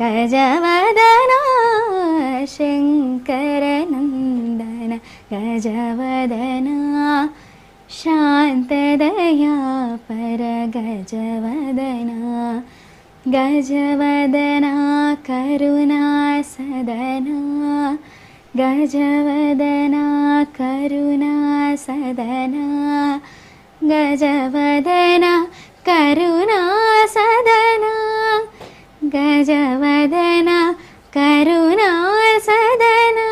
गजवदना शङ्करनन्दन गजवदना शान्तदया पर गजवदना गजवदना करुणा सदना गजवदना करुणा सदना गजवदना करुणा सदना गजवदना करुणा सदना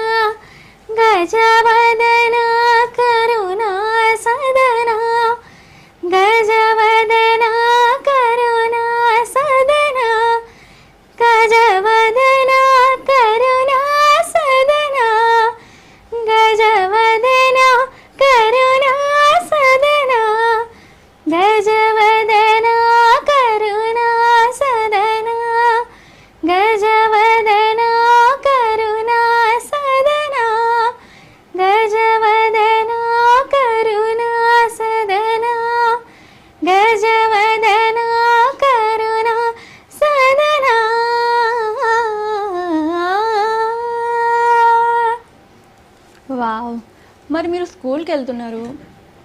गजवदना करुणा सदना गजवदना करुणा सदना गजवदना करुणा सदना गजवदना करुणा सदना गजवदना करुणा सदना गजवदना करुणा सदना गजवदना करुणा सदना गजवदना करुणा सदना. వావ్. మరి మీరు స్కూల్కి వెళ్తున్నారు,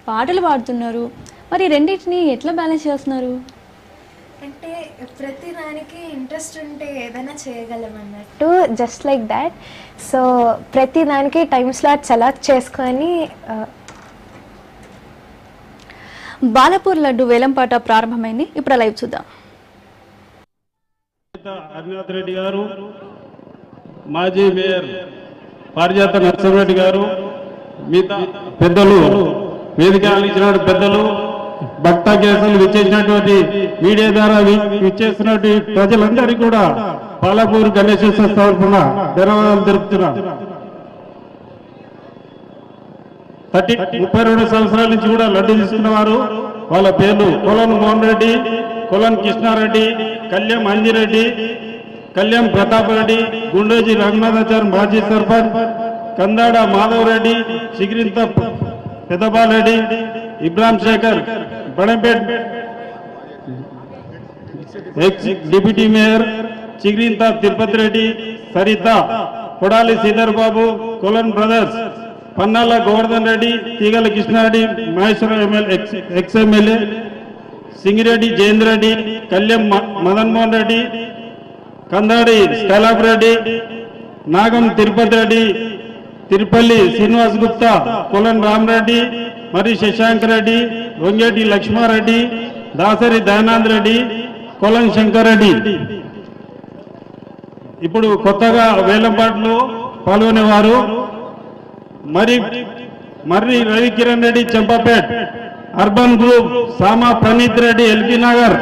పాటలు పాడుతున్నారు, మరి రెండింటిని ఎట్లా బ్యాలెన్స్ చేస్తున్నారు? అంటే ప్రతి దానికి ఇంట్రెస్ట్ ఉంటే ఏదైనా చేయగలం అన్నట్టు. Just like that. సో ప్రతి దానికి టైం స్లాట్స్ అలాట్ చేసుకొని బాలపూర్ లడ్డు వేలంపాట ప్రారంభమైంది. ఇప్పుడు లైవ్ చూద్దాం. హరినాథ్ రెడ్డి గారు, మాజీ మేయర్ పారిజాత నరసింహారెడ్డి గారు, మిగతా పెద్దలు, వేదిక ఇచ్చిన పెద్దలు, భక్త కేసులు విచ్చేసినటువంటి మీడియా ద్వారా విచ్చేసినటువంటి ప్రజలందరికీ కూడా బాలపూర్ గణేశోత్సవ తరఫున ధన్యవాదాలు తెలుపుతున్నాను. 32 సంవత్సరాల నుంచి కూడా లడ్డు తీసుకున్న వారు, వాళ్ళ పేర్లు కొలన్ మోహన్ రెడ్డి, కొలన్ కృష్ణారెడ్డి, కళ్యాణ్ అంజిరెడ్డి, కళ్యాణ్ ప్రతాప్ రెడ్డి, గుండోజీ రఘునాథాచార్య మాజీ sarpanch, Kandada Madhav Reddy, Chigirintha Peddabalareddy, Ibrahim Shekhar Badampet ex deputy mayor, Chigirintha Tirupati Reddy, Saritha, Kodali Sridhar Babu, Kolan brothers, Pannala Govardhan Reddy, Teegala Krishnareddy, Maheshwaram ex MLA, Singireddy Jayendra Reddy, Kalyan Madan Mohan Reddy, Kandadi Skylab Reddy, Nagam Tirupati Reddy, Tirupalli Srinivas Gupta, Kolan Ramareddy, మరి శశాంక్ రెడ్డి, వంగేటి లక్ష్మారెడ్డి, దాసరి దయానంద్ రెడ్డి, కొలన్ శంకర్ రెడ్డి. ఇప్పుడు కొత్తగా వేలంపాట్లో పాల్గొనేవారు మర్రి రవికిరణ్ రెడ్డి చెంపపేట్, అర్బన్ గ్రూప్ సామా ప్రణీత్ రెడ్డి ఎల్బీ నగర్,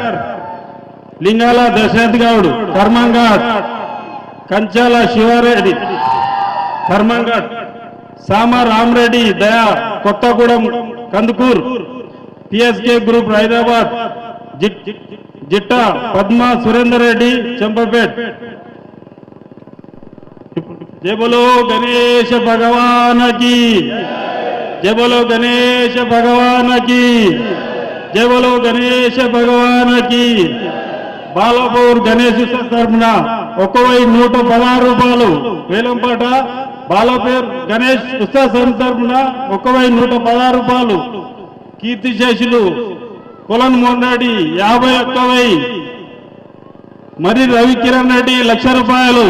లింగాల దశరథ్ గౌడ్ కర్మంఘాట్, కంచాల శివారెడ్డి కర్మంఘాట్, సామా రామరెడ్డి దయా కొత్తగూడెం కందుకూర్, పిఎస్కే గ్రూప్ హైదరాబాద్, జిట్టా పద్మా సురేందర్ రెడ్డి చెంపపేట్. జై బోలో గణేశ భగవాన్ కి, జై బోలో గణేశ భగవాన్ కి, జై బోలో గణేశ భగవాన్ కి. బాలపూర్ గణేశ్ తరఫున 1,116 రూపాయలు వేలంపాట. బాలపూర్ గణేష్ ఉత్సవ సమితి తరఫున 1,116 రూపాయలు. కీర్తిశేషులు కొలన్ మోహన్ రెడ్డి 51,000, మరి రవికిరణ్ రెడ్డి 1,00,000 రూపాయలు.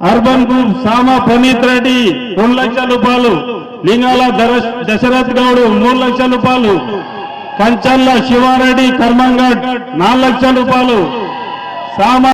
అర్బన్ గ్రూప్ సామా ప్రణీత్ రెడ్డి 2,00,000 రూపాయలు. లింగాల దశరథ్ గౌడ్ 3,00,000 రూపాయలు. కంచల్ల శివారెడ్డి కర్మంఘాట్ 4,00,000 రూపాయలు. సామా